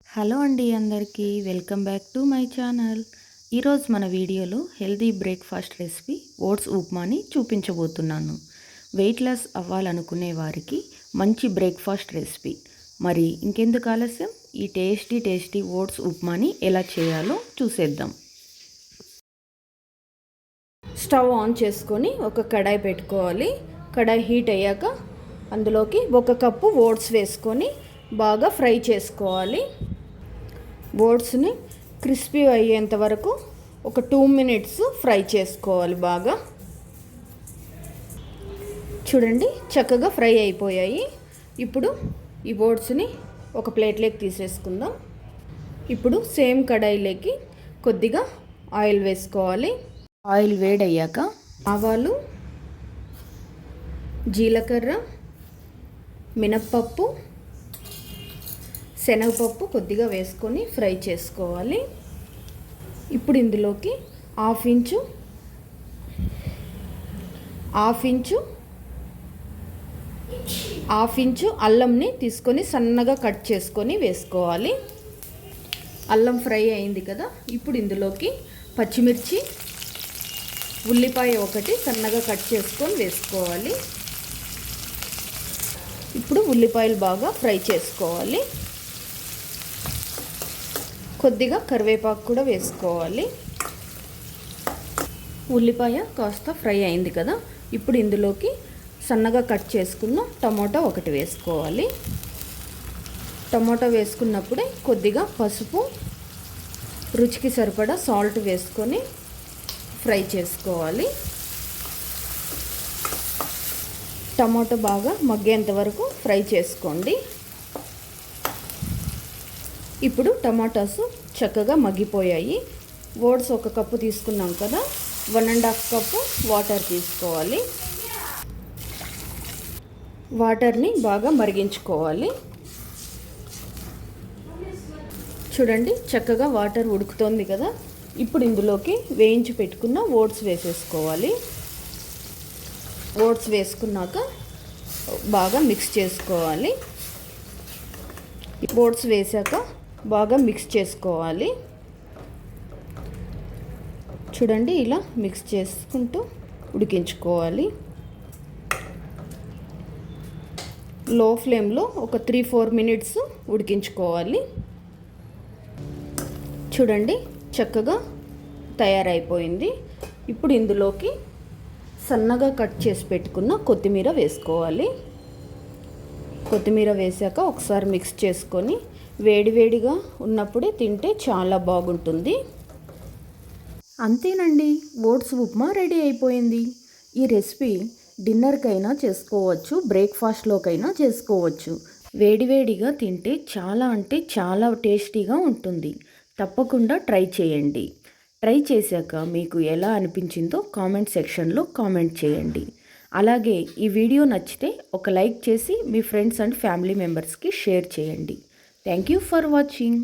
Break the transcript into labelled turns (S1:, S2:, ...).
S1: Hello అండి అందరికీ welcome back to my channel. ఈరోజు మన వీడియోలో హెల్తీ బ్రేక్ఫాస్ట్ రెసిపీ ఓట్స్ ఉప్మాని చూపించబోతున్నాను. వెయిట్ లాస్ అవ్వాలనుకునే వారికి మంచి బ్రేక్ఫాస్ట్ రెసిపీ. మరి ఇంకెందుకు ఆలస్యం, ఈ టేస్టీ ఓట్స్ ఉప్మాని ఎలా చేయాలో చూసేద్దాం. స్టవ్ ఆన్ చేసుకొని ఒక కడాయి పెట్టుకోవాలి. కడాయి హీట్ అయ్యాక అందులోకి 1 కప్పు ఓట్స్ వేసుకొని బాగా ఫ్రై చేసుకోవాలి. ఓట్స్ని క్రిస్పీ అయ్యేంత వరకు ఒక 2 మినిట్స్ ఫ్రై చేసుకోవాలి. బాగా చూడండి, చక్కగా ఫ్రై అయిపోయాయి. ఇప్పుడు ఈ ఓట్స్ని ఒక ప్లేట్లోకి తీసేసుకుందాం. ఇప్పుడు సేమ్ కడాయిలోకి కొద్దిగా ఆయిల్ వేసుకోవాలి. ఆయిల్ వేడయ్యాక ఆవాలు, జీలకర్ర, మినప్పప్పు, శనగపప్పు కొద్దిగా వేసుకొని ఫ్రై చేసుకోవాలి. ఇప్పుడు ఇందులోకి హాఫ్ ఇంచు అల్లంని తీసుకొని సన్నగా కట్ చేసుకొని వేసుకోవాలి. అల్లం ఫ్రై అయింది కదా. ఇప్పుడు ఇందులోకి పచ్చిమిర్చి, ఉల్లిపాయ ఒకటి సన్నగా కట్ చేసుకొని వేసుకోవాలి. ఇప్పుడు ఉల్లిపాయలు బాగా ఫ్రై చేసుకోవాలి. కొద్దిగా కరివేపాకు కూడా వేసుకోవాలి. ఉల్లిపాయ కాస్త ఫ్రై అయింది కదా. ఇప్పుడు ఇందులోకి సన్నగా కట్ చేసుకున్న టమాటా ఒకటి వేసుకోవాలి. టమాటా వేసుకున్నప్పుడే కొద్దిగా పసుపు, రుచికి సరిపడా సాల్ట్ వేసుకొని ఫ్రై చేసుకోవాలి. టమాటా బాగా మగ్గేంత వరకు ఫ్రై చేసుకోండి. ఇప్పుడు టమాటాస్ చక్కగా మగ్గిపోయాయి. ఓట్స్ 1 కప్పు తీసుకున్నాం కదా, 1.5 కప్పు వాటర్ తీసుకోవాలి. వాటర్ని బాగా మరిగించుకోవాలి. చూడండి, చక్కగా వాటర్ ఉడుకుతోంది కదా. ఇప్పుడు ఇందులోకి వేయించి పెట్టుకున్న ఓట్స్ వేసేసుకోవాలి. ఓట్స్ వేసుకున్నాక బాగా మిక్స్ చేసుకోవాలి. ఓట్స్ వేసాక బాగా మిక్స్ చేసుకోవాలి. చూడండి, ఇలా మిక్స్ చేసుకుంటూ ఉడికించుకోవాలి. లో ఫ్లేమ్లో ఒక 3-4 మినిట్స్ ఉడికించుకోవాలి. చూడండి, చక్కగా తయారైపోయింది. ఇప్పుడు ఇందులోకి సన్నగా కట్ చేసి పెట్టుకున్న కొత్తిమీర వేసుకోవాలి. కొత్తిమీర వేసాక ఒకసారి మిక్స్ చేసుకొని వేడివేడిగా ఉన్నప్పుడే తింటే చాలా బాగుంటుంది. అంతేనండి, ఓట్స్ ఉప్మా రెడీ అయిపోయింది. ఈ రెసిపీ డిన్నర్కైనా చేసుకోవచ్చు, బ్రేక్ఫాస్ట్లోకైనా చేసుకోవచ్చు. వేడివేడిగా తింటే చాలా అంటే చాలా టేస్టీగా ఉంటుంది. తప్పకుండా ట్రై చేయండి. ట్రై చేశాక మీకు ఎలా అనిపించిందో కామెంట్ సెక్షన్లో కామెంట్ చేయండి. అలాగే ఈ వీడియో నచ్చితే ఒక లైక్ చేసి మీ ఫ్రెండ్స్ అండ్ ఫ్యామిలీ మెంబర్స్కి షేర్ చేయండి. Thank you for watching.